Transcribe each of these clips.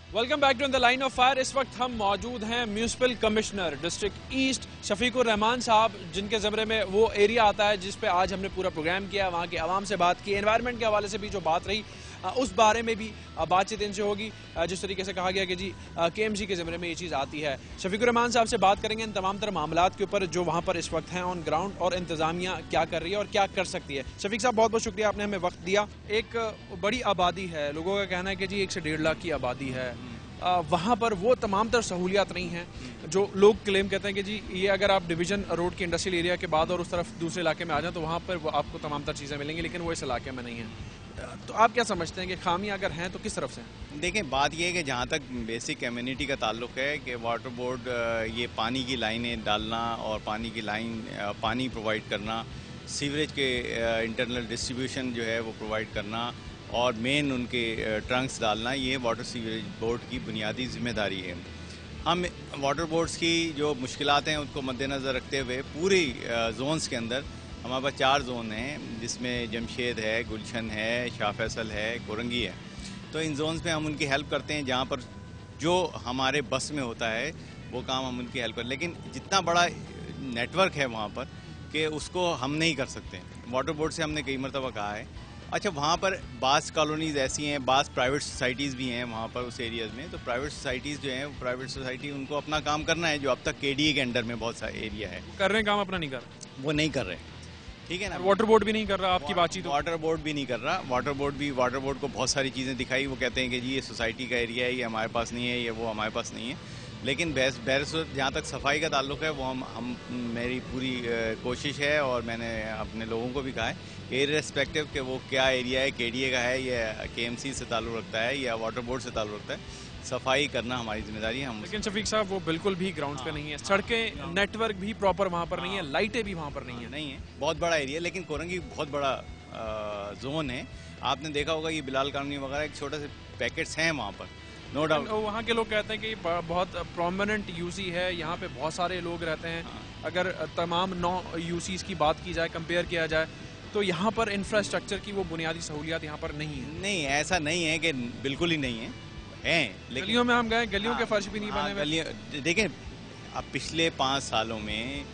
Welcome back to the line of fire. इस वक्त हम मौजूद हैं municipal commissioner district east Shafiqur Rahman साहब, जिनके ज़मरे में वो एरिया आता है जिस पे आज हमने पूरा प्रोग्राम किया। वहाँ के आवाम से बात की, एनवायरनमेंट के हवाले से भी जो बात रही उस बारे में भी बातचीत इनसे होगी। जिस तरीके से कहा गया कि जी KMC के ज़मरे में ये चीज़ आती है। शफीकुर रहमान साहब से बात करेंगे इन तमाम तरह मामलात के ऊपर जो वहाँ पर इस वक्त हैं ऑन ग्राउंड, और इंतज़ामिया क्या कर रही है और क्या कर सकती है। शफीक साहब, बहुत बहुत शुक्रिया, आपने हमें वक्त दिया। एक बड़ी आबादी है, लोगों का कहना है कि जी 1 से 1.5 लाख की आबादी है। वहाँ पर वो तमाम तर सहूलियात नहीं हैं जो लोग क्लेम करते हैं कि जी ये अगर आप डिवीज़न रोड के इंडस्ट्रियल एरिया के बाद और उस तरफ दूसरे इलाके में आ जाएं तो वहाँ पर वो आपको तमाम तर चीज़ें मिलेंगी, लेकिन वो इस इलाके में नहीं है। तो आप क्या समझते हैं कि खामियां अगर हैं तो किस तरफ से हैं? देखें, बात ये है कि जहाँ तक बेसिक कम्युनिटी का ताल्लुक है कि वाटर बोर्ड ये पानी की लाइनें डालना और पानी की लाइन पानी प्रोवाइड करना, सीवरेज के इंटरनल डिस्ट्रीब्यूशन जो है वो प्रोवाइड करना और मेन उनके ट्रंक्स डालना, ये वाटर सीवरेज बोर्ड की बुनियादी जिम्मेदारी है। हम वाटर बोर्ड्स की जो मुश्किलात हैं उसको मद्देनज़र रखते हुए पूरी जोन्स के अंदर हमारे पास 4 जोन हैं, जिसमें जमशेद है, गुलशन है, शाह फैसल है, कोरंगी है। तो इन जोन्स में हम उनकी हेल्प करते हैं जहाँ पर जो हमारे बस में होता है वो काम हम उनकी हेल्प करते हैं। लेकिन जितना बड़ा नेटवर्क है वहाँ पर कि उसको हम नहीं कर सकते। वाटर बोर्ड से हमने कई मरतबा कहा है। अच्छा, वहाँ पर बास कॉलोनीज़ ऐसी हैं, बास प्राइवेट सोसाइटीज़ भी हैं वहाँ पर उस एरियाज़ में। तो प्राइवेट सोसाइटीज़ जो हैं, प्राइवेट सोसाइटी उनको अपना काम करना है, जो अब तक KDA के अंडर में बहुत सा एरिया है। कर रहे हैं काम, अपना नहीं कर रहे, वो नहीं कर रहे, ठीक है ना। वाटर बोर्ड भी नहीं कर रहा, आपकी बातचीत वाटर बोर्ड भी नहीं कर रहा। वाटर बोर्ड को बहुत सारी चीज़ें दिखाई, वो कहते हैं कि जी ये सोसाइटी का एरिया है, ये हमारे पास नहीं है, ये वो हमारे पास नहीं है। लेकिन जहाँ तक सफाई का ताल्लुक है वो हम मेरी पूरी कोशिश है और मैंने अपने लोगों को भी कहा है कि इर्रेस्पेक्टिव कि वो क्या एरिया है, KDA का है या KMC से ताल्लुक़ रखता है या वाटर बोर्ड से ताल्लुक़ रखता है, सफाई करना हमारी जिम्मेदारी है। हम लेकिन शफीक साहब वो बिल्कुल भी ग्राउंड पे नहीं है, सड़कें नेटवर्क भी प्रॉपर वहाँ पर नहीं है, लाइटें भी वहाँ पर नहीं है। बहुत बड़ा एरिया, लेकिन कोरंगी बहुत बड़ा जोन है। आपने देखा होगा ये बिलाल कॉलोनी वगैरह एक छोटे से पैकेट्स हैं वहाँ पर, नो डाउट। वहाँ के लोग कहते हैं कि बहुत प्रोमिनेंट यूसी है, यहाँ पे बहुत सारे लोग रहते हैं। अगर तमाम 9 यूसीज की बात की जाए, कंपेयर किया जाए, तो यहाँ पर इंफ्रास्ट्रक्चर की वो बुनियादी सहूलियात यहाँ पर नहीं है। नहीं, ऐसा नहीं है कि बिल्कुल ही नहीं है, लेकिन गलियों में हम गए, गलियों के फर्श भी नहीं बने हुए। देखें, अब पिछले 5 सालों में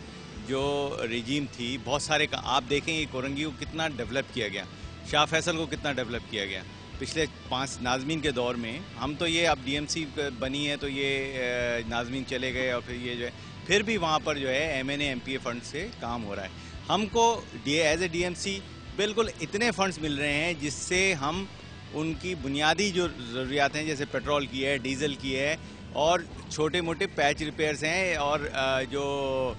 जो रिजीम थी, बहुत सारे आप देखें ये कोरंगी को कितना डेवलप किया गया, शाह फैसल को कितना डेवलप किया गया पिछले 5 नाज़मीन के दौर में। हम तो ये अब DMC बनी है तो ये नाज़मीन चले गए और फिर ये जो है फिर भी वहाँ पर जो है MNA MPA फंड से काम हो रहा है। हमको एज ए DMC बिल्कुल इतने फंड्स मिल रहे हैं जिससे हम उनकी बुनियादी जो ज़रूरियात हैं, जैसे पेट्रोल की है, डीज़ल की है और छोटे मोटे पैच रिपेयर्स हैं और जो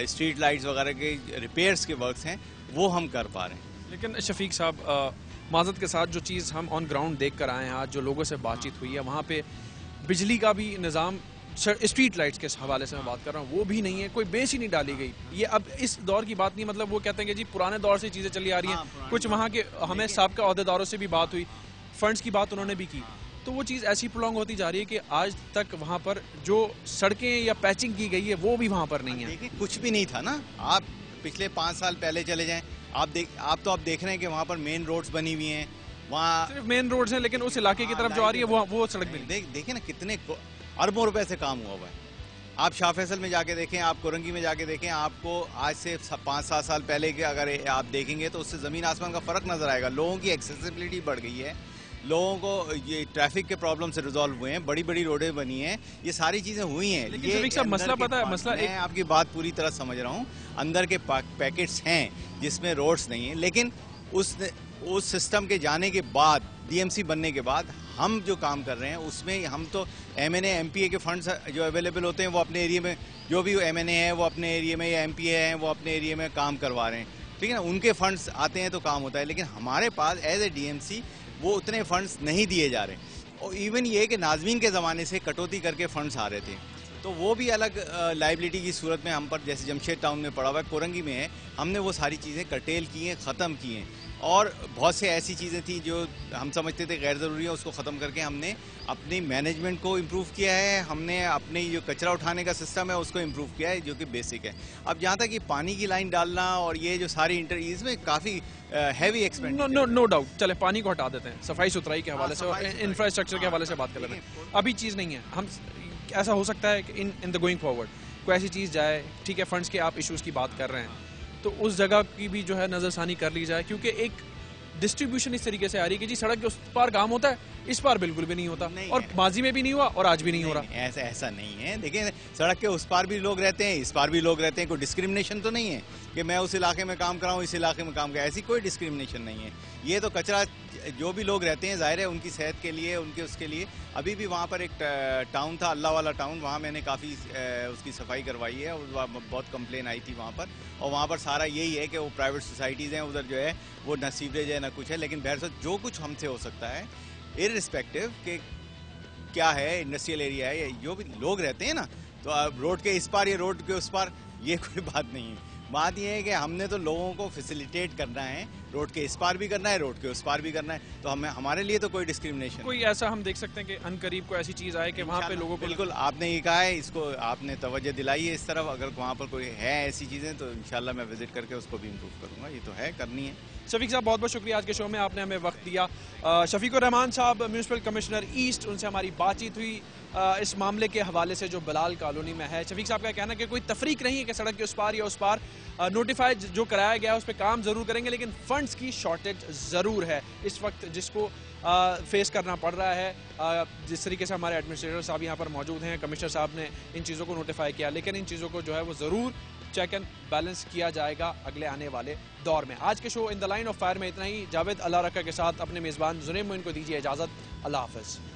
स्ट्रीट लाइट्स वगैरह के रिपेयर्स के वर्क्स हैं वो हम कर पा रहे हैं। लेकिन शफीक साहब, माज़रत के साथ जो चीज़ हम ऑन ग्राउंड देख कर आए हैं, आज जो लोगों से बातचीत हुई है, वहाँ पे बिजली का भी निज़ाम, स्ट्रीट लाइट्स के हवाले से मैं बात कर रहा हूँ, वो भी नहीं है, कोई बेस ही नहीं डाली गई। ये अब इस दौर की बात नहीं, मतलब वो कहते हैं कि जी पुराने दौर से चीज़ें चली आ रही हैं। कुछ वहाँ के हमें साबिक़ा ओहदेदारों से भी बात हुई, फंड्स की बात उन्होंने भी की, तो वो चीज़ ऐसी प्रोलॉन्ग होती जा रही है कि आज तक वहाँ पर जो सड़कें या पैचिंग की गई है वो भी वहाँ पर नहीं है। कुछ भी नहीं था ना। आप पिछले 5 साल पहले चले जाएं, आप देख रहे हैं कि वहाँ पर मेन रोड्स बनी हुई हैं, वहाँ सिर्फ मेन रोड्स हैं, लेकिन उस इलाके की तरफ जो आ रही है वो सड़क भी देखिए ना, कितने अरबों रुपए से काम हुआ हुआ है। आप शाह फैसल में जाके देखें, आप कोरंगी में जाके देखें, आपको आज से 5-7 साल पहले के अगर आप देखेंगे तो उससे ज़मीन आसमान का फ़र्क नज़र आएगा। लोगों की एक्सेसिबिलिटी बढ़ गई है, लोगों को ये ट्रैफिक के प्रॉब्लम से रिजॉल्व हुए हैं, बड़ी बड़ी रोडें बनी हैं, ये सारी चीज़ें हुई हैं। लेकिन सब मसला पता है, मसला मैं आपकी बात पूरी तरह समझ रहा हूँ। अंदर के पैकेट्स हैं जिसमें रोड्स नहीं हैं, लेकिन उस सिस्टम के जाने के बाद, DMC बनने के बाद हम जो काम कर रहे हैं उसमें हम तो MNA MPA के फंड्स जो अवेलेबल होते हैं वो अपने एरिया में, जो भी MNA है वो अपने एरिया में, या MPA हैं वो अपने एरिया में काम करवा रहे हैं, ठीक है ना। उनके फंड्स आते हैं तो काम होता है, लेकिन हमारे पास एज ए DMC वो उतने फंड्स नहीं दिए जा रहे। और इवन ये कि नाज़मीन के ज़माने से कटौती करके फंड्स आ रहे थे, तो वो भी अलग लाइबिलिटी की सूरत में हम पर, जैसे जमशेद टाउन में पड़ा हुआ है, कोरंगी में है, हमने वो सारी चीज़ें कर्टेल की हैं, ख़त्म की हैं। और बहुत से ऐसी चीज़ें थी जो हम समझते थे गैर ज़रूरी है, उसको ख़त्म करके हमने अपनी मैनेजमेंट को इम्प्रूव किया है, हमने अपने जो कचरा उठाने का सिस्टम है उसको इम्प्रूव किया है, जो कि बेसिक है। अब जहाँ तक ये पानी की लाइन डालना और ये जो सारी इसमें काफ़ी हैवी एक्सपेंडिचर। No doubt. चले पानी को हटा देते हैं, सफाई सुथराई के हवाले से और इंफ्रास्ट्रक्चर के हवाले से बात कर लेते हैं। अभी चीज़ नहीं है, हम ऐसा हो सकता है कि इन द गोइंग फॉरवर्ड कोई ऐसी चीज़ जाए, ठीक है, फंड्स के आप इश्यूज़ की बात कर रहे हैं, तो उस जगह की भी जो है नज़रसानी कर ली जाए, क्योंकि एक डिस्ट्रीब्यूशन इस तरीके से आ रही है कि जी सड़क के उस पार काम होता है, इस पार बिल्कुल भी नहीं होता, और माजी में भी नहीं हुआ और आज भी नहीं हो रहा। ऐसा नहीं है। देखिए, सड़क के उस पार भी लोग रहते हैं, इस पार भी लोग रहते हैं, कोई डिस्क्रिमिनेशन तो नहीं है कि मैं उस इलाके में काम कराऊं, इस इलाके में काम कराऊं, ऐसी कोई डिस्क्रिमिनेशन नहीं है। ये तो कचरा जो भी लोग रहते हैं, जाहिर है उनकी सेहत के लिए, उनके उसके लिए। अभी भी वहाँ पर एक टाउन था, अल्लाह वाला टाउन, वहाँ मैंने काफ़ी उसकी सफाई करवाई है और बहुत कंप्लेन आई थी वहाँ पर। और वहाँ पर सारा यही है कि वो प्राइवेट सोसाइटीज़ हैं, उधर जो है वो ना सीवरेज है ना कुछ है, लेकिन बहरहाल जो कुछ हमसे हो सकता है, इररिस्पेक्टिव कि क्या है, इंडस्ट्रियल एरिया है, जो भी लोग रहते हैं ना, तो अब रोड के इस पार या रोड के उस पार, ये कोई बात नहीं है। बात ये है कि हमने तो लोगों को फैसिलिटेट करना है, रोड के इस पार भी करना है, रोड के उस पार भी करना है, तो हमें हमारे लिए तो कोई डिस्क्रिमिनेशन। कोई ऐसा हम देख सकते हैं कि अनकरीब को ऐसी चीज़ आए कि वहाँ पे लोगों को, बिल्कुल आपने ये कहा है, इसको आपने तवज्जो दिलाई है इस तरफ, अगर वहाँ पर कोई है ऐसी चीज़ें तो इंशाल्लाह मैं विजिट करके उसको भी इम्प्रूव करूँगा। ये तो है, करनी है। शफीक साहब बहुत बहुत शुक्रिया, आज के शो में आपने हमें वक्त दिया। शफीकुर रहमान साहब, म्यूनसिपल कमिश्नर ईस्ट, उनसे हमारी बातचीत हुई इस मामले के हवाले से जो बिलाल कॉलोनी में है। शफीक साहब का कहना है कि कोई तफरीक नहीं है कि सड़क के उस पार या उस पार, नोटिफाइड जो कराया गया है उस पर काम ज़रूर करेंगे, लेकिन फंड्स की शॉर्टेज ज़रूर है इस वक्त, जिसको फेस करना पड़ रहा है। जिस तरीके से हमारे एडमिनिस्ट्रेटर साहब यहाँ पर मौजूद हैं, कमिश्नर साहब ने इन चीज़ों को नोटिफाई किया, लेकिन इन चीज़ों को जो है वो ज़रूर चेक एंड बैलेंस किया जाएगा अगले आने वाले दौर में। आज के show in the line of fire में इतना ही। जावेद अल्लाह रखा के साथ अपने मेज़बान जुनैद मोइन को दीजिए इजाज़त। अल्लाह हाफ़िज़।